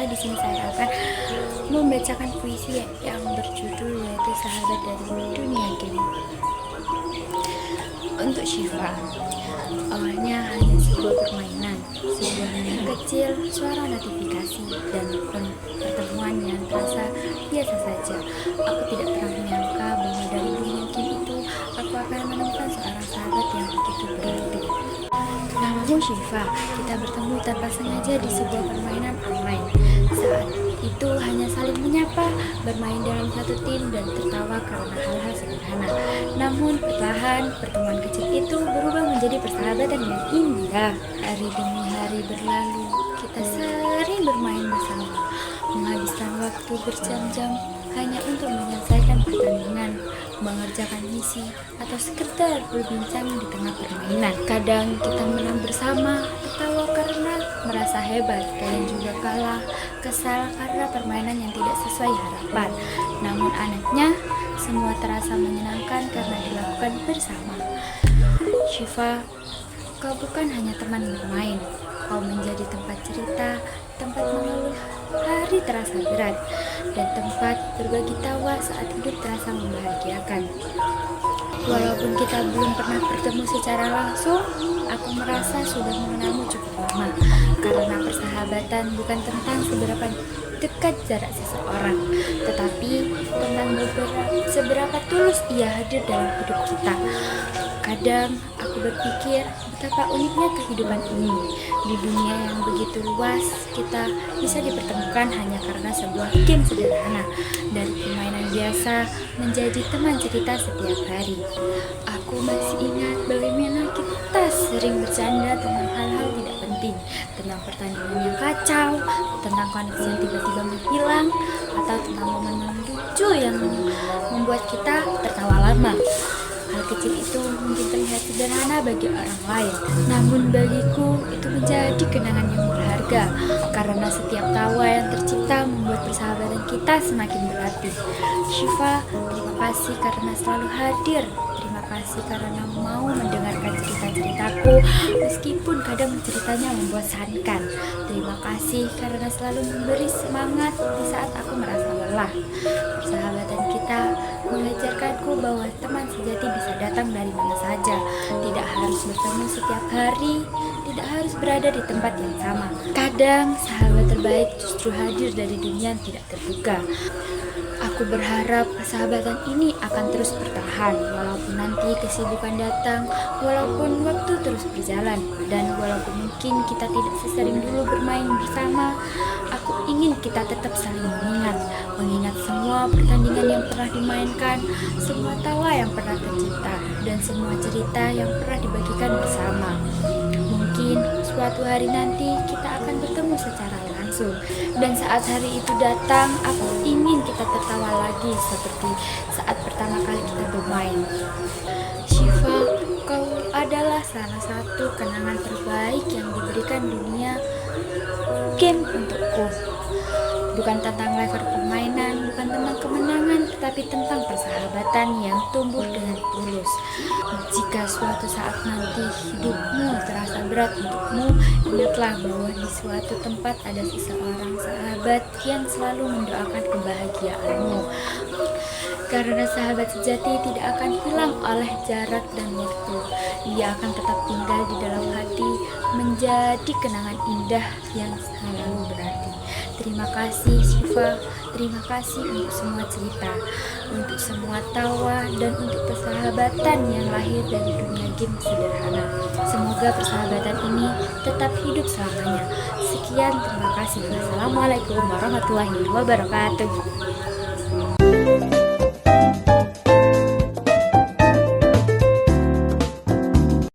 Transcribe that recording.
Bismillah, di sini saya akan membacakan puisi yang berjudul yaitu Sahabat dari Dunia Game. Untuk Syifa, awalnya hanya sebuah permainan, sebuah mainan kecil, suara notifikasi, dan pertemuan yang terasa biasa saja. Aku tidak pernah menyangka bahwa dari dunia game itu aku akan menemukan seorang sahabat yang begitu berarti. Namamu Syifa, kita bertemu tanpa sengaja di sebuah permainan online. Saat itu hanya saling menyapa, bermain dalam satu tim, dan tertawa karena hal-hal sederhana. Namun perlahan, pertemuan kecil itu berubah menjadi persahabatan yang indah. Hari demi hari berlalu, kita sering bermain bersama, menghabiskan waktu berjam-jam hanya untuk menyelesaikan pertandingan, mengerjakan misi, atau sekedar berbincang di tengah permainan. Kadang kita menang bersama, tertawa karena merasa hebat, kadang juga kalah, kesal karena permainan yang tidak sesuai harapan. Namun anehnya, semua terasa menyenangkan karena dilakukan bersama. Syifa, kau bukan hanya teman bermain, kau menjadi tempat cerita, tempat mengeluh hari terasa berat, dan tempat berbagi tawa saat hidup terasa membahagiakan. Walaupun kita belum pernah bertemu secara langsung, aku merasa sudah mengenalmu cukup lama, karena persahabatan bukan tentang seberapa dekat jarak seseorang, tetapi tentang seberapa tulus ia hadir dalam hidup kita. Kadang aku berpikir betapa uniknya kehidupan ini. Di dunia yang begitu luas, kita bisa dipertemukan hanya karena sebuah game sederhana. Dari permainan biasa menjadi teman cerita setiap hari. Aku masih ingat bagaimana kita sering bercanda tentang hal-hal tidak penting, tentang pertandingan yang kacau, tentang koneksi yang tiba-tiba menghilang, atau tentang momen-momen lucu yang membuat kita tertawa lama. Hal kecil itu mungkin terlihat sederhana bagi orang lain, namun bagiku itu menjadi kenangan yang berharga, karena setiap tawa yang tercipta membuat persahabatan kita semakin berarti. Syifa, terima kasih karena selalu hadir. Terima kasih karena mau mendengarkan cerita-ceritaku, meskipun kadang ceritanya membosankan. Terima kasih karena selalu memberi semangat di saat aku merasa lelah. Persahabatan kita mengajarkanku bahwa teman sejati bisa datang dari mana saja, tidak harus bertemu setiap hari, tidak harus berada di tempat yang sama. Kadang sahabat terbaik justru hadir dari dunia yang tidak terduga. Aku berharap persahabatan ini akan terus bertahan, walaupun nanti kesibukan datang, walaupun waktu terus berjalan, dan walaupun mungkin kita tidak sesering dulu bermain bersama. Aku ingin kita tetap saling mengingat semua pertandingan yang pernah dimainkan, semua tawa yang pernah tercipta, dan semua cerita yang pernah dibagikan bersama. Mungkin suatu hari nanti kita akan bertemu secara langsung, dan saat hari itu datang, aku ingin kita tertawa lagi seperti saat pertama kali kita bermain. Syifa, kau adalah salah satu kenangan terbaik yang diberikan dunia game untukku. Bukan tentang level permainan, bukan tentang kemenangan, tetapi tentang persahabatan yang tumbuh dengan tulus. Jika suatu saat nanti hidupmu terasa berat untukmu, ingatlah bahwa di suatu tempat ada seseorang sahabat yang selalu mendoakan kebahagiaanmu. Karena sahabat sejati tidak akan hilang oleh jarak dan waktu. Ia akan tetap tinggal di dalam hati, menjadi kenangan indah yang selalu berarti. Terima kasih Syifa, terima kasih untuk semua cerita, untuk semua tawa, dan untuk persahabatan yang lahir dari dunia game sederhana. Semoga persahabatan ini tetap hidup selamanya. Sekian, terima kasih. Wassalamualaikum warahmatullahi wabarakatuh.